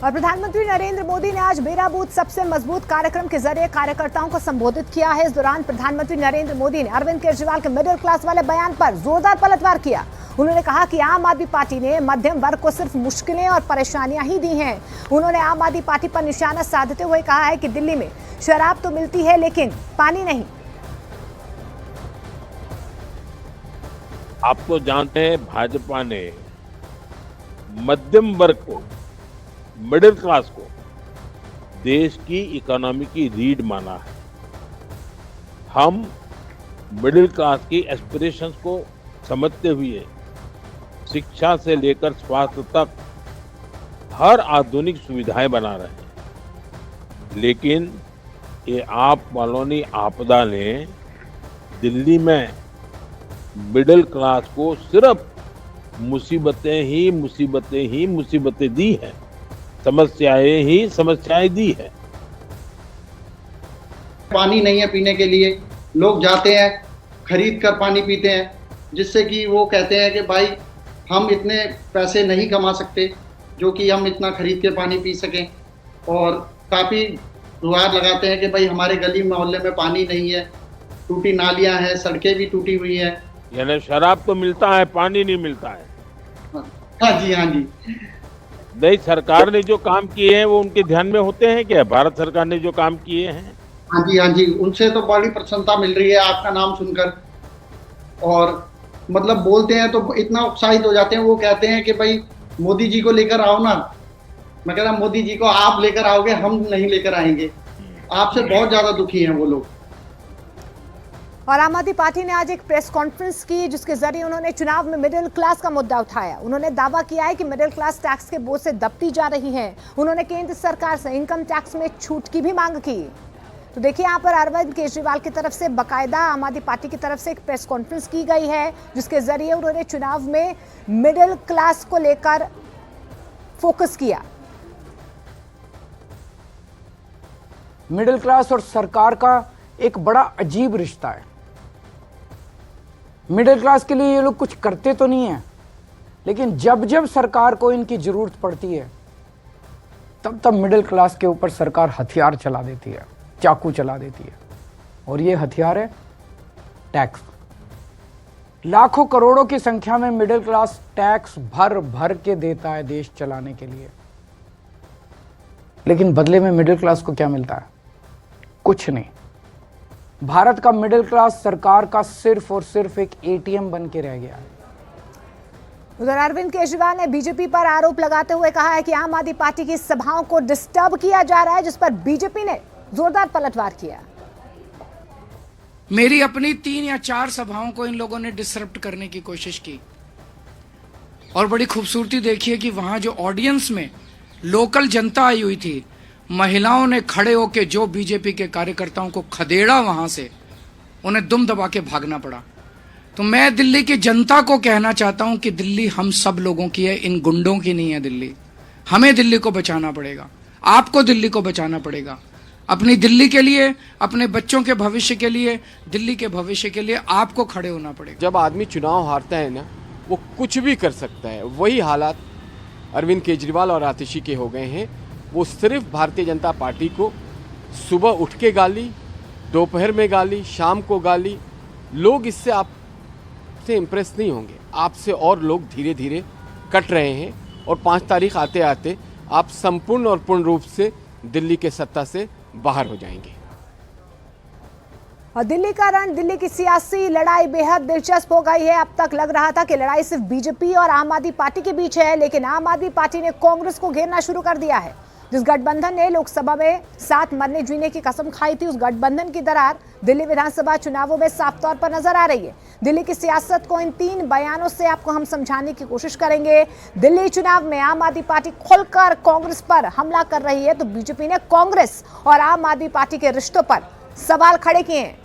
और प्रधानमंत्री नरेंद्र मोदी ने आज मेरा बूथ सबसे मजबूत कार्यक्रम के जरिए कार्यकर्ताओं को संबोधित किया है। इस दौरान प्रधानमंत्री नरेंद्र मोदी ने अरविंद केजरीवाल के मिडिल क्लास वाले बयान पर जोरदार पलटवार किया। उन्होंने कहा कि आम आदमी पार्टी ने मध्यम वर्ग को सिर्फ मुश्किलें और परेशानियां ही दी हैं। उन्होंने आम आदमी पार्टी पर निशाना साधते हुए कहा है कि दिल्ली में शराब तो मिलती है लेकिन पानी नहीं। आप तो जानते हैं भाजपा ने मध्यम वर्ग को, मिडिल क्लास को देश की इकोनॉमी की रीढ़ माना है। हम मिडिल क्लास की एस्पिरेशंस को समझते हुए शिक्षा से लेकर स्वास्थ्य तक हर आधुनिक सुविधाएं बना रहे हैं, लेकिन ये आप वालों ने आपदा ने दिल्ली में मिडिल क्लास को सिर्फ मुसीबतें ही मुसीबतें दी हैं, समस्याएं ही समस्याएं दी है। पानी नहीं है पीने के लिए, लोग जाते हैं खरीद कर पानी पीते हैं, जिससे कि वो कहते हैं कि भाई हम इतने पैसे नहीं कमा सकते जो कि हम इतना खरीद के पानी पी सकें। और काफ़ी गुहार लगाते हैं कि भाई हमारे गली मोहल्ले में पानी नहीं है, टूटी नालियां हैं, सड़कें भी टूटी हुई हैं। यानी शराब तो मिलता है, पानी नहीं मिलता है। हाँ जी, हाँ जी। नहीं, सरकार ने जो काम किए हैं वो उनके ध्यान में होते हैं क्या? भारत सरकार ने जो काम किए हैं, हाँ जी, हाँ जी, उनसे तो बड़ी प्रसन्नता मिल रही है आपका नाम सुनकर। और मतलब बोलते हैं तो इतना उत्साहित हो जाते हैं, वो कहते हैं कि भाई मोदी जी को लेकर आओ ना। मैं कह रहा मोदी जी को आप लेकर आओगे, हम नहीं लेकर आएंगे। आपसे बहुत ज्यादा दुखी हैं वो लोग। और आम आदमी पार्टी ने आज एक प्रेस कॉन्फ्रेंस की जिसके जरिए उन्होंने चुनाव में मिडिल क्लास का मुद्दा उठाया। उन्होंने दावा किया है कि मिडिल क्लास टैक्स के बोझ से दबती जा रही है। उन्होंने केंद्र सरकार से इनकम टैक्स में छूट की भी मांग की। तो देखिए यहाँ पर अरविंद केजरीवाल की तरफ से बाकायदा आम आदमी पार्टी की तरफ से एक प्रेस कॉन्फ्रेंस की गई है जिसके जरिए उन्होंने चुनाव में मिडिल क्लास को लेकर फोकस किया। मिडिल क्लास और सरकार का एक बड़ा अजीब रिश्ता है। मिडिल क्लास के लिए ये लोग कुछ करते तो नहीं है, लेकिन जब जब सरकार को इनकी जरूरत पड़ती है तब तब मिडिल क्लास के ऊपर सरकार हथियार चला देती है, चाकू चला देती है। और ये हथियार है टैक्स। लाखों करोड़ों की संख्या में मिडिल क्लास टैक्स भर भर के देता है देश चलाने के लिए, लेकिन बदले में मिडिल क्लास को क्या मिलता है? कुछ नहीं। भारत का मिडिल क्लास सरकार का सिर्फ और सिर्फ एक एटीएम बन के रह गया है। उधर अरविंद केजरीवाल ने बीजेपी पर आरोप लगाते हुए कहा है कि आम आदमी पार्टी की सभाओं को डिस्टर्ब किया जा रहा है, जिस पर बीजेपी ने जोरदार पलटवार किया। मेरी अपनी 3 या 4 सभाओं को इन लोगों ने डिसरप्ट करने की कोशिश की। और बड़ी खूबसूरती देखिए कि वहां जो ऑडियंस में लोकल जनता आई हुई थी, महिलाओं ने खड़े होकर जो बीजेपी के कार्यकर्ताओं को खदेड़ा, वहां से उन्हें दुम दबा के भागना पड़ा। तो मैं दिल्ली की जनता को कहना चाहता हूं कि दिल्ली हम सब लोगों की है, इन गुंडों की नहीं है दिल्ली। हमें दिल्ली को बचाना पड़ेगा, आपको दिल्ली को बचाना पड़ेगा। अपनी दिल्ली के लिए, अपने बच्चों के भविष्य के लिए, दिल्ली के भविष्य के लिए आपको खड़े होना पड़ेगा। जब आदमी चुनाव हारता है ना, वो कुछ भी कर सकता है। वही हालात अरविंद केजरीवाल और आतिशी के हो गए हैं। वो सिर्फ भारतीय जनता पार्टी को सुबह उठ के गाली, दोपहर में गाली, शाम को गाली। लोग इससे आपसे इम्प्रेस नहीं होंगे। आपसे और लोग धीरे धीरे कट रहे हैं और 5 तारीख आते आते आप संपूर्ण और पूर्ण रूप से दिल्ली के सत्ता से बाहर हो जाएंगे। और दिल्ली का रण, दिल्ली की सियासी लड़ाई बेहद दिलचस्प हो गई है। अब तक लग रहा था कि लड़ाई सिर्फ बीजेपी और आम आदमी पार्टी के बीच है, लेकिन आम आदमी पार्टी ने कांग्रेस को घेरना शुरू कर दिया है। जिस गठबंधन ने लोकसभा में साथ मरने जीने की कसम खाई थी, उस गठबंधन की दरार दिल्ली विधानसभा चुनावों में साफ तौर पर नजर आ रही है। दिल्ली की सियासत को इन 3 बयानों से आपको हम समझाने की कोशिश करेंगे। दिल्ली चुनाव में आम आदमी पार्टी खुलकर कांग्रेस पर हमला कर रही है, तो बीजेपी ने कांग्रेस और आम आदमी पार्टी के रिश्तों पर सवाल खड़े किए हैं।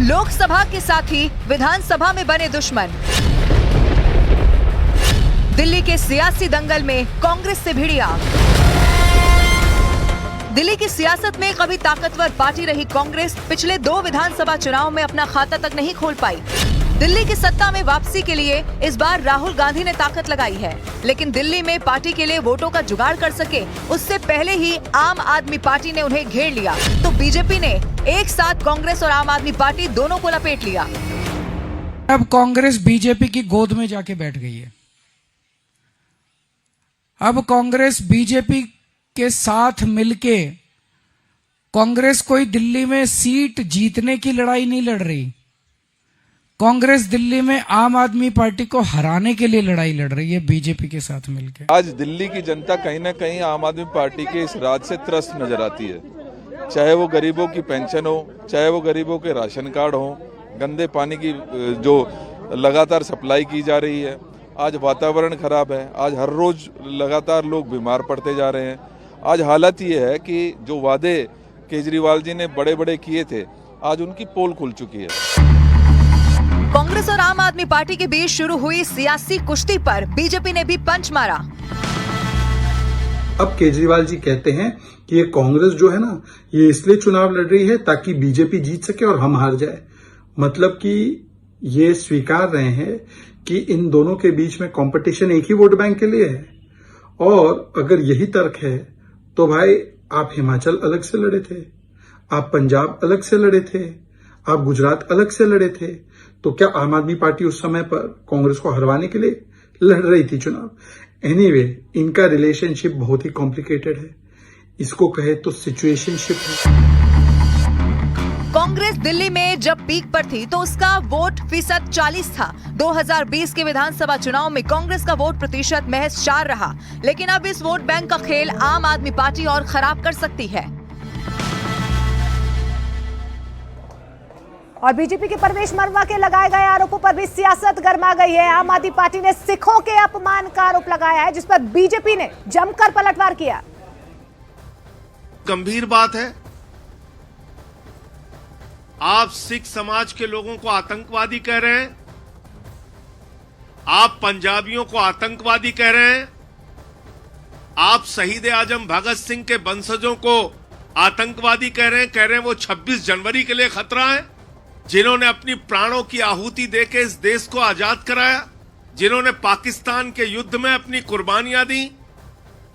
लोकसभा के साथ ही विधानसभा में बने दुश्मन। दिल्ली के सियासी दंगल में कांग्रेस से भिड़ी आग। दिल्ली की सियासत में कभी ताकतवर पार्टी रही कांग्रेस पिछले 2 विधानसभा चुनाव में अपना खाता तक नहीं खोल पाई। दिल्ली की सत्ता में वापसी के लिए इस बार राहुल गांधी ने ताकत लगाई है, लेकिन दिल्ली में पार्टी के लिए वोटों का जुगाड़ कर सके उससे पहले ही आम आदमी पार्टी ने उन्हें घेर लिया, तो बीजेपी ने एक साथ कांग्रेस और आम आदमी पार्टी दोनों को लपेट लिया। अब कांग्रेस बीजेपी की गोद में जाके बैठ गई है। अब कांग्रेस बीजेपी के साथ मिलके कांग्रेस कोई दिल्ली में सीट जीतने की लड़ाई नहीं लड़ रही, कांग्रेस दिल्ली में आम आदमी पार्टी को हराने के लिए लड़ाई लड़ रही है बीजेपी के साथ मिलकर। आज दिल्ली की जनता कहीं ना कहीं आम आदमी पार्टी के इस राज से त्रस्त नजर आती है, चाहे वो गरीबों की पेंशन हो, चाहे वो गरीबों के राशन कार्ड हो, गंदे पानी की जो लगातार सप्लाई की जा रही है, आज वातावरण खराब है, आज हर रोज लगातार लोग बीमार पड़ते जा रहे हैं। आज हालत ये है कि जो वादे केजरीवाल जी ने बड़े बड़े किए थे, आज उनकी पोल खुल चुकी है। कांग्रेस और आम आदमी पार्टी के बीच शुरू हुई सियासी कुश्ती पर बीजेपी ने भी पंच मारा। अब केजरीवाल जी कहते हैं कि ये कांग्रेस जो है ना, ये इसलिए चुनाव लड़ रही है ताकि बीजेपी जीत सके और हम हार जाए। मतलब कि ये स्वीकार रहे हैं कि इन दोनों के बीच में कंपटीशन एक ही वोट बैंक के लिए है। और अगर यही तर्क है तो भाई आप हिमाचल अलग से लड़े थे, आप पंजाब अलग से लड़े थे, आप गुजरात अलग से लड़े थे, तो क्या आम आदमी पार्टी उस समय पर कांग्रेस को हरवाने के लिए लड़ रही थी चुनाव? एनीवे, इनका रिलेशनशिप बहुत ही कॉम्प्लिकेटेड है, इसको कहे तो सिचुएशनशिप है। कांग्रेस दिल्ली में जब पीक पर थी तो उसका वोट फीसद 40 था। 2020 के विधानसभा चुनाव में कांग्रेस का वोट प्रतिशत महज 4 रहा, लेकिन अब इस वोट बैंक का खेल आम आदमी पार्टी और खराब कर सकती है। और बीजेपी के परवेश मरवा के लगाए गए आरोपों पर भी सियासत गर्मा गई है। आम आदमी पार्टी ने सिखों के अपमान का आरोप लगाया है, जिस पर बीजेपी ने जमकर पलटवार किया। गंभीर बात है, आप सिख समाज के लोगों को आतंकवादी कह रहे हैं, आप पंजाबियों को आतंकवादी कह रहे हैं, आप शहीद आजम भगत सिंह के वंशजों को आतंकवादी कह रहे हैं वो 26 जनवरी के लिए खतरा है, जिन्होंने अपनी प्राणों की आहुति देके इस देश को आजाद कराया, जिन्होंने पाकिस्तान के युद्ध में अपनी कुर्बानियां दी।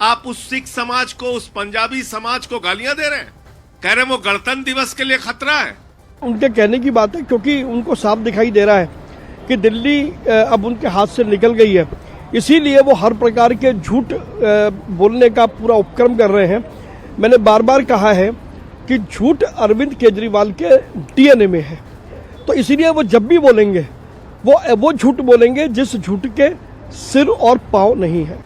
आप उस सिख समाज को, उस पंजाबी समाज को गालियां दे रहे हैं, कह रहे हैं वो गणतंत्र दिवस के लिए खतरा है। उनके कहने की बात है, क्योंकि उनको साफ दिखाई दे रहा है कि दिल्ली अब उनके हाथ से निकल गई है, इसीलिए वो हर प्रकार के झूठ बोलने का पूरा उपक्रम कर रहे हैं। मैंने बार बार कहा है कि झूठ अरविंद केजरीवाल के डीएनए में है, तो इसीलिए वो जब भी बोलेंगे वो झूठ बोलेंगे जिस झूठ के सिर और पांव नहीं है।